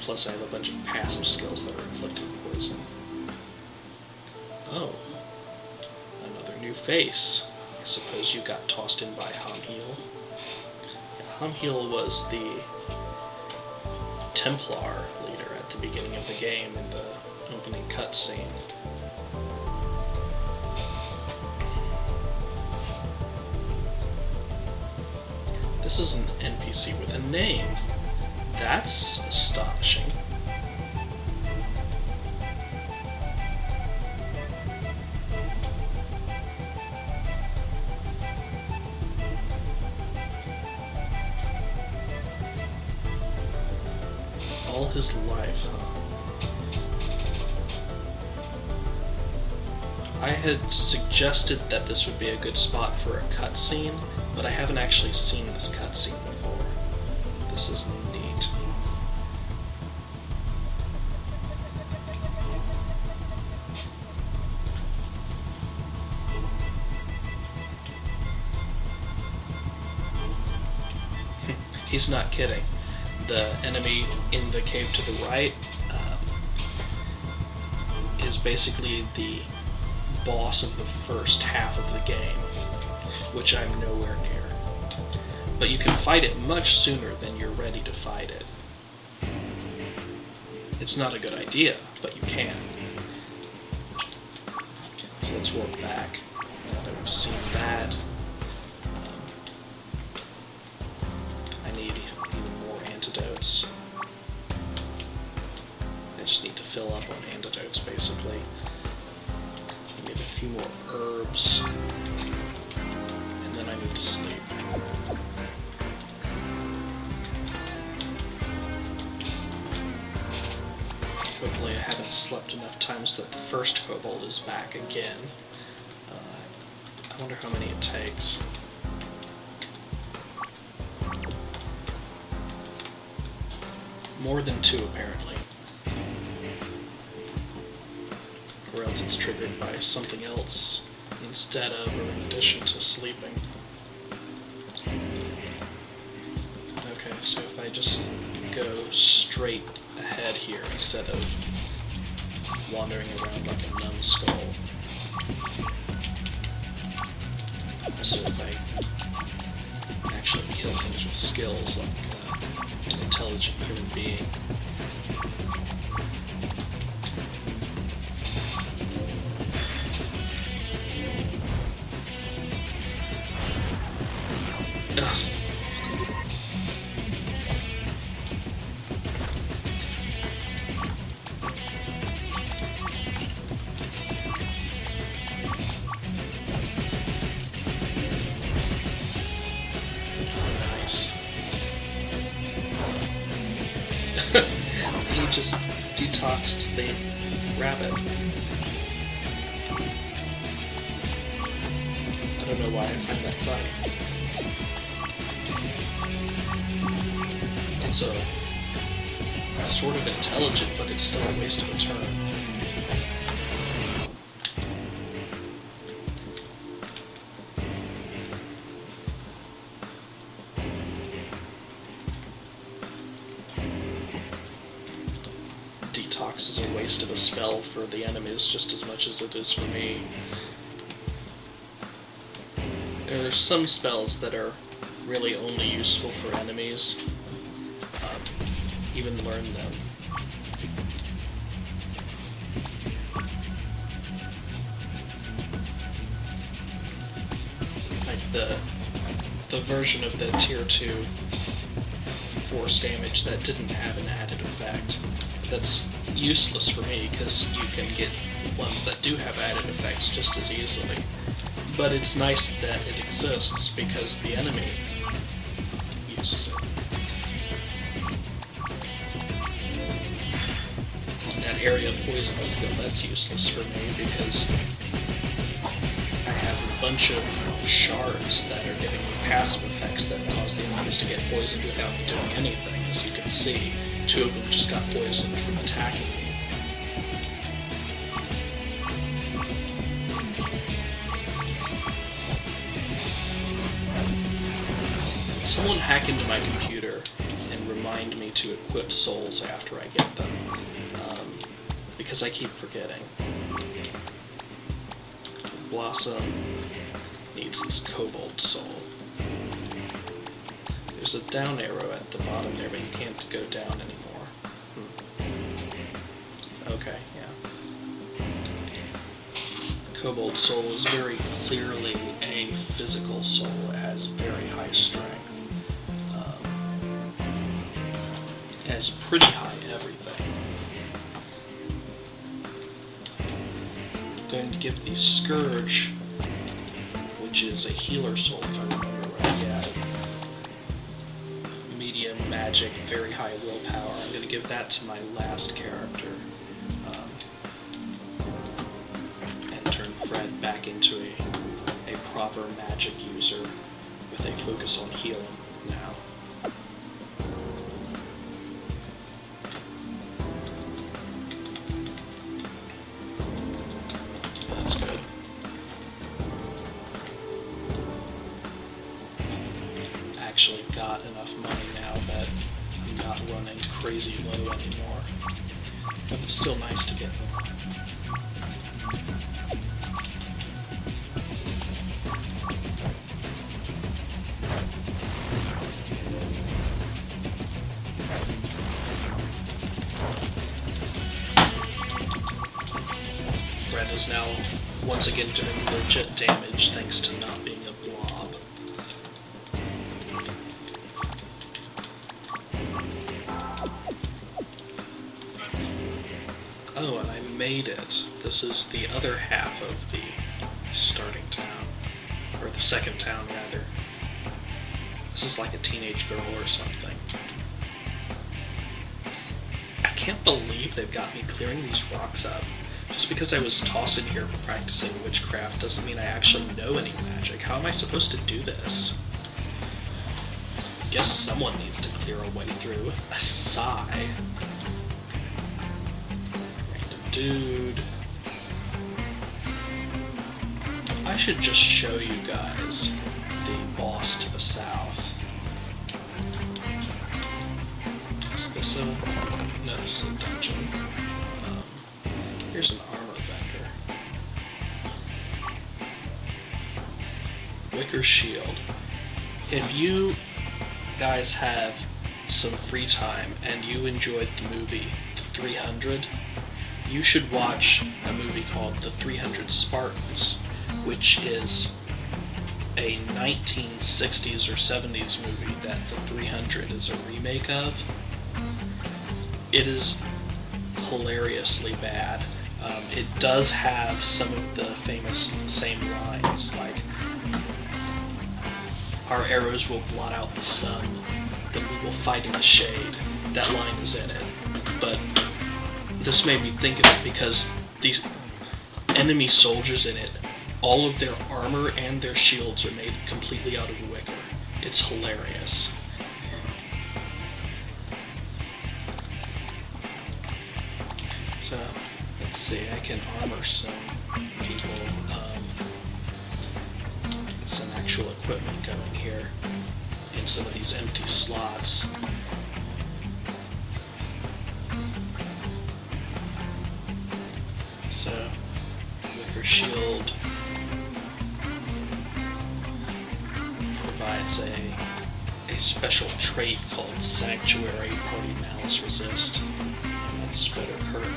plus I have a bunch of passive skills that are inflicting poison. Oh. Another new face. I suppose you got tossed in by Hamheal. Hamheal was the Templar leader at the beginning of the game in the opening cutscene. This is an NPC with a name. That's astonishing. All his life, huh? I had suggested that this would be a good spot for a cutscene, but I haven't actually seen this cutscene before. This is neat. He's not kidding. The enemy in the cave to the right is basically the boss of the first half of the game, which I'm nowhere near. But you can fight it much sooner than you're ready to fight it. It's not a good idea, but you can. So let's work back now that we've seen that. I need even more antidotes. I just need to fill up on antidotes, basically. I need a few more herbs. And then I need to sleep. Hopefully I haven't slept enough times that the first kobold is back again. I wonder how many it takes. More than 2, apparently. Or else it's triggered by something else instead of or in addition to sleeping. Okay, so if I just go straight ahead here instead of wandering around like a numbskull. So if I actually kill things with skills like an intelligent human being. Ugh. He just detoxed the rabbit. I don't know why I find that funny. It's sort of intelligent, but it's still a waste of a turn. Detox is a waste of a spell for the enemies just as much as it is for me. There are some spells that are really only useful for enemies. Even learn them. Like the version of the tier 2 force damage that didn't have an added effect. That's useless for me because you can get ones that do have added effects just as easily. But it's nice that it exists because the enemy uses it. That area poison skill, that's useless for me because I have a bunch of shards that are giving me passive effects that cause the enemies to get poisoned without me doing anything. As you can see, 2 of them just got poisoned from attacking me. Someone hack into my computer and remind remind me to equip souls after I get them, because I keep forgetting. Blossom needs this Cobalt Soul. There's a down arrow at the bottom there, but you can't go down anymore. Okay, yeah. Cobalt Soul is very clearly a physical soul. It has very high strength. It has pretty high everything. I'm going to give the Scourge, which is a healer soul if I remember right. Yeah. Medium magic, very high willpower. I'm going to give that to my last character. And turn Fred back into a proper magic user with a focus on healing now. That's good. Actually got enough money now that I'm not running crazy low anymore. But it's still nice to get more. Red is now once again doing legit damage thanks to not being a blob. Oh, and I made it. This is the other half of the starting town. Or the second town, rather. This is like a teenage girl or something. I can't believe they've got me clearing these rocks up. Just because I was tossed in here practicing witchcraft doesn't mean I actually know any magic. How am I supposed to do this? I guess someone needs to clear a way through. A sigh. Random dude. I should just show you guys the boss to the south. Is this a... no, this is a dungeon. Here's an armor vendor. Wicker Shield. If you guys have some free time and you enjoyed the movie The 300, you should watch a movie called The 300 Spartans, which is a 1960s or 70s movie that The 300 is a remake of. It is hilariously bad. It does have some of the famous same lines, like, our arrows will blot out the sun, then we will fight in the shade. That line is in it. But this made me think of it because these enemy soldiers in it, all of their armor and their shields are made completely out of wicker. It's hilarious. So, let's see, I can armor some people. Some actual equipment going here in some of these empty slots. So, wicker shield provides a special trait called Sanctuary Party Malice Resist. That's better curtain.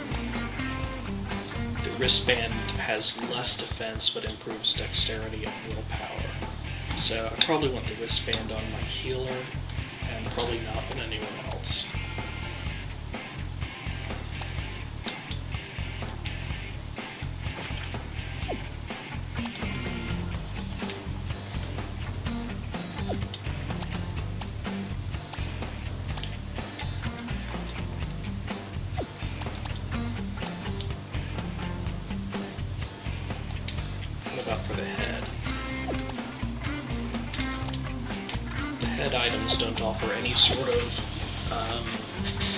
The wristband has less defense but improves dexterity and willpower. So I probably want the wristband on my healer and probably not on anyone else. What about for the head? The head items don't offer any sort of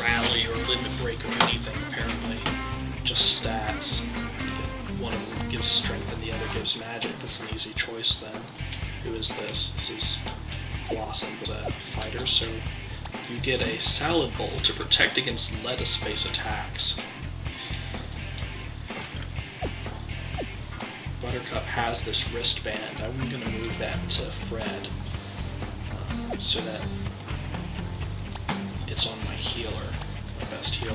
rally or limit break or anything, apparently. Just stats. One of them gives strength and the other gives magic. That's an easy choice then. Who is this? This is Blossom, the fighter, so you get a salad bowl to protect against lettuce-based attacks. Buttercup has this wristband. I'm going to move that to Fred so that it's on my healer, my best healer.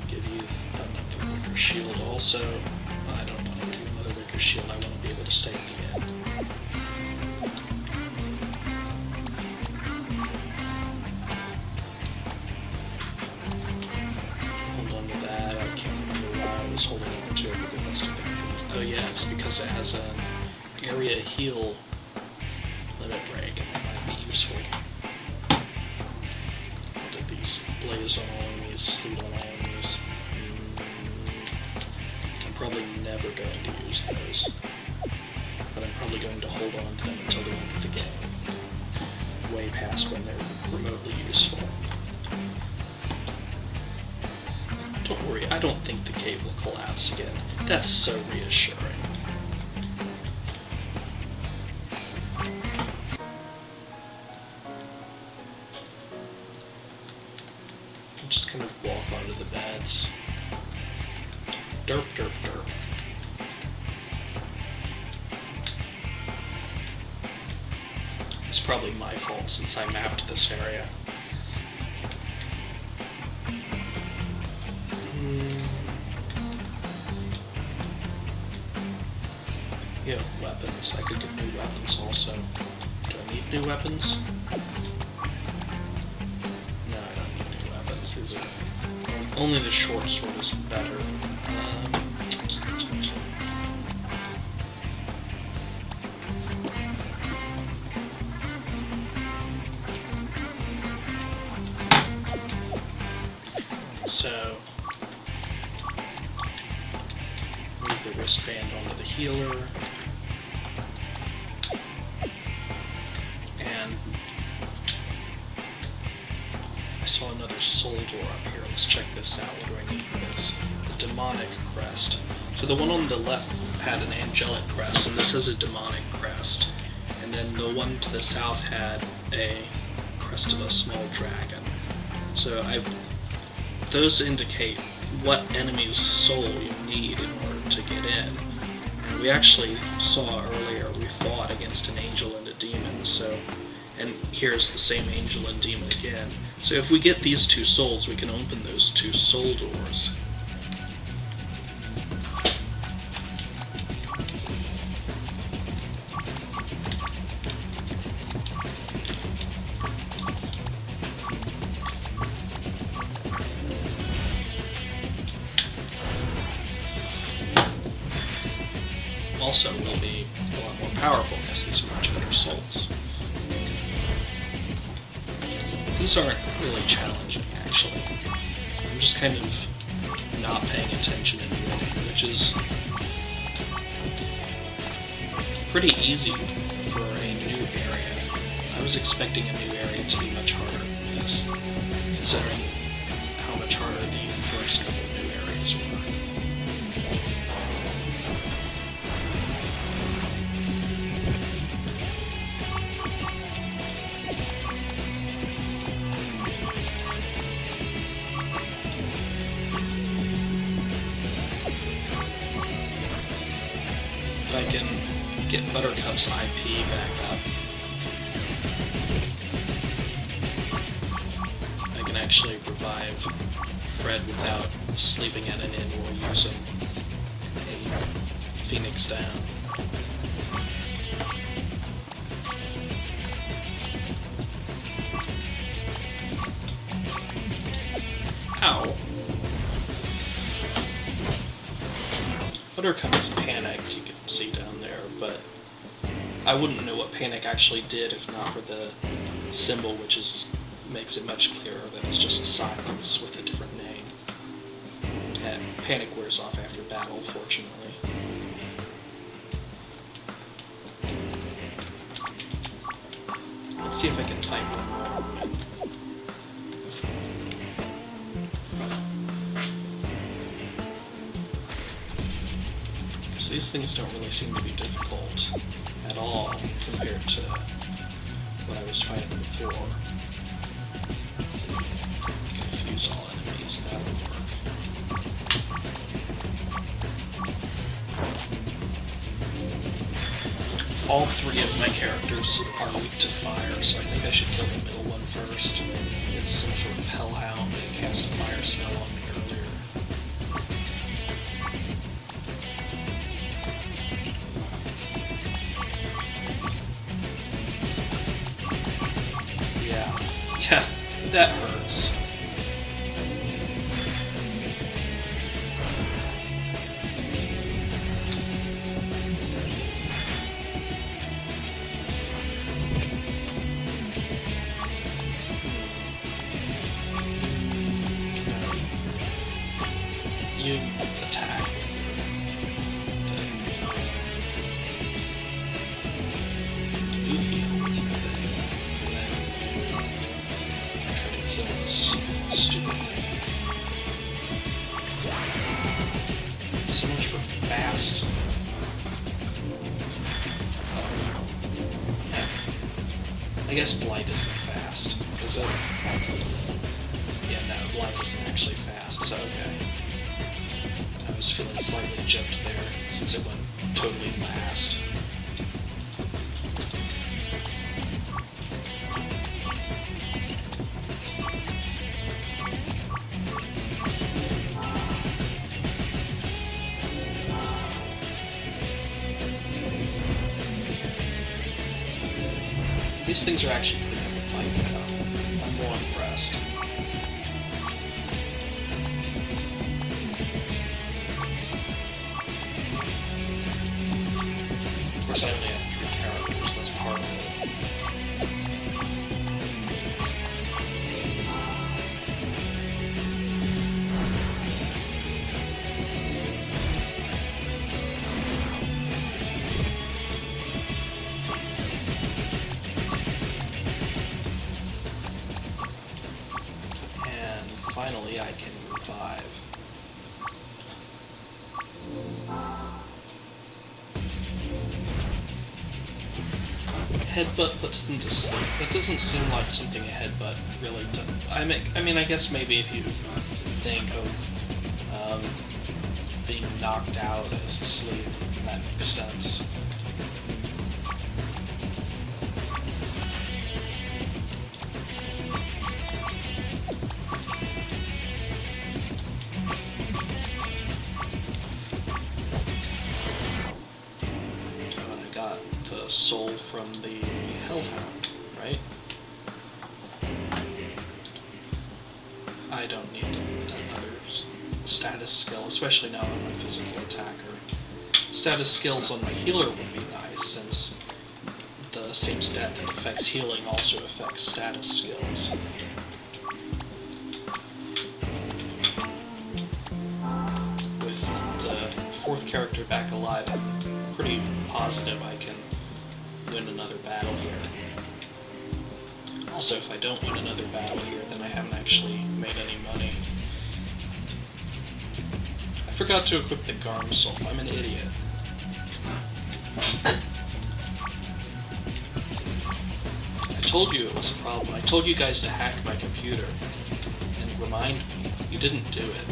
Give you another Wicker Shield also. I don't want to do another Wicker Shield. I want to be able to stay at the end. Hold on to that. I can't remember why I was holding on to it, but it must have been. Oh yeah, it's because it has an area heal limit break, and that might be useful. What did these blaze on all enemies, sleep on all enemies? I'm probably never going to use those, but I'm probably going to hold on to them until the end of the game, way past when they're remotely useful. Don't worry, I don't think the cave will collapse again. That's so reassuring. I'm just gonna walk onto the beds. Derp, derp, derp. It's probably my fault since I mapped this area. Yeah, weapons. I could get new weapons also. Do I need new weapons? No, I don't need new weapons. These are... Only the short sword is better. So... move the wristband onto the healer. Saw another soul door up here. Let's check this out. What do I need for this? The demonic crest. So the one on the left had an angelic crest, and this is a demonic crest. And then the one to the south had a crest of a small dragon. So those indicate what enemy's soul you need in order to get in. And we actually saw earlier we fought against an angel and a demon, and here's the same angel and demon again. So if we get these two souls, we can open those two soul doors. Also, will be a lot more powerful because these are much better souls. These aren't really challenging, actually. I'm just kind of not paying attention anymore, which is pretty easy for a new area. I was expecting a new area to be much harder than this, considering how much harder the first couple of new areas were. If I can get Buttercup's IP back up, I can actually revive Fred without sleeping at an inn or using a Phoenix down. Ow. Buttercup is panicked, you can see down there, but I wouldn't know what panic actually did if not for the symbol, which makes it much clearer that it's just silence with a different name. And panic wears off after battle, fortunately. Let's see if I can type one more. These things don't really seem to be difficult at all compared to what I was fighting before. all three of my characters are weak to fire, so I think I should kill the middle one first. It's some sort of hellhound that cast a fire spell on me earlier. Yeah, that hurts. You attack with your heal with your thing, and then try to kill this stupid thing. So much for fast. I guess Blight isn't fast, is it? Yeah, no, Blight isn't actually fast, so okay. I was feeling slightly gypped there, since it went totally last. These things are actually pretty good to fight now. I'm more impressed. Of course, I only have 3 characters, that's part of it. Finally, I can revive. Headbutt puts them to sleep. That doesn't seem like something a headbutt really does. I mean, I guess maybe if you think of being knocked out as asleep, that makes sense. Soul from the Hellhound, right? I don't need another status skill, especially now I'm a physical attacker. Status skills on my healer would be nice, since the same stat that affects healing also affects status skills. With the 4th character back alive, I'm pretty positive I can win another battle here. Also, if I don't win another battle here, then I haven't actually made any money. I forgot to equip the Garm Soul. I'm an idiot. I told you it was a problem. I told you guys to hack my computer and remind me. You didn't do it.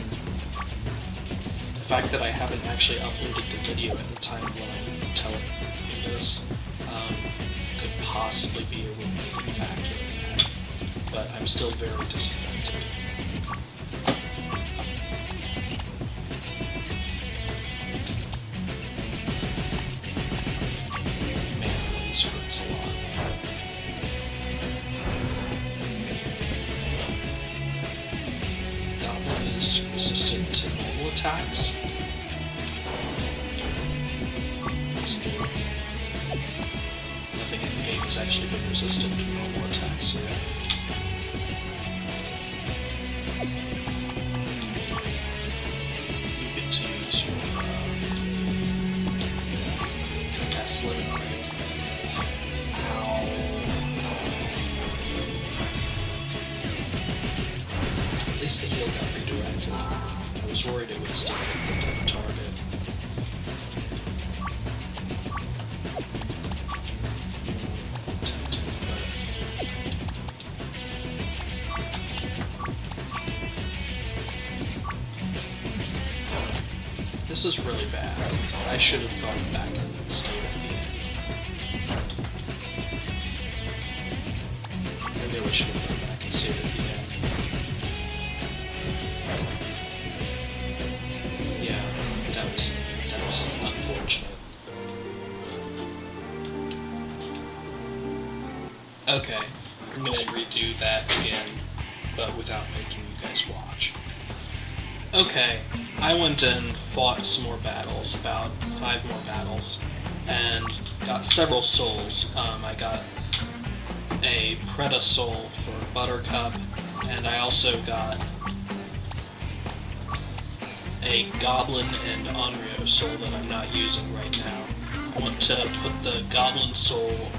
The fact that I haven't actually uploaded the video at the time when I'm telling you this could possibly be a limiting factor in that, but I'm still very disappointed. Man, these hurts a lot. Goblin is resistant to normal attacks. Has actually been resistant to normal attacks yet. You get to use your cast Living Ring. Ow. At least the heal got redirected. I was worried it would still hit the target. This is really bad. I should have gone back and stayed at the end. really should have done that. I can see it at the end. Yeah, that was unfortunate. Okay, I'm gonna redo that again, but without making you guys watch. Okay, I went and fought some more battles, about 5 more battles, and got several souls. I got a Preda soul for Buttercup, and I also got a Goblin and Onryo soul that I'm not using right now. I want to put the Goblin soul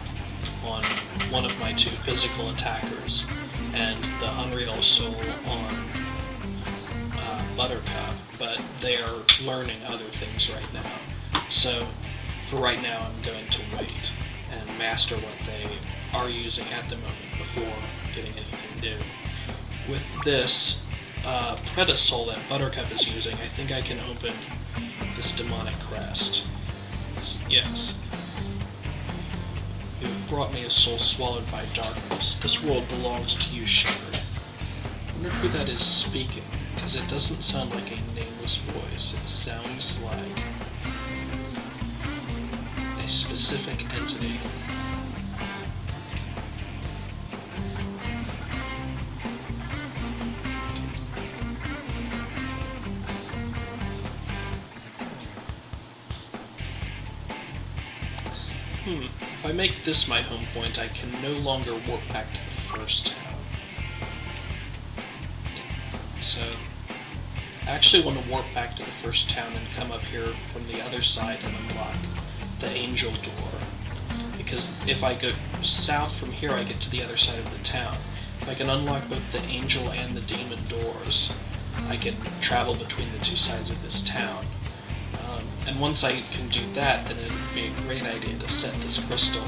on one of my 2 physical attackers, and the Onryo soul on Buttercup, but they are learning other things right now. So, for right now, I'm going to wait and master what they are using at the moment before getting anything new. With this Preda soul that Buttercup is using, I think I can open this Demonic Crest. Yes. You have brought me a soul swallowed by darkness. This world belongs to you, Shepherd. I wonder who that is speaking, because it doesn't sound like a nameless voice. It sounds like a specific entity. If I make this my home point, I can no longer warp back to the first town. So, I actually want to warp back to the first town and come up here from the other side and unlock the Angel Door. Because if I go south from here, I get to the other side of the town. If I can unlock both the Angel and the Demon doors, I can travel between the 2 sides of this town. And once I can do that, then it would be a great idea to set this crystal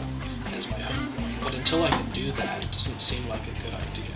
as my home point. But until I can do that, it doesn't seem like a good idea.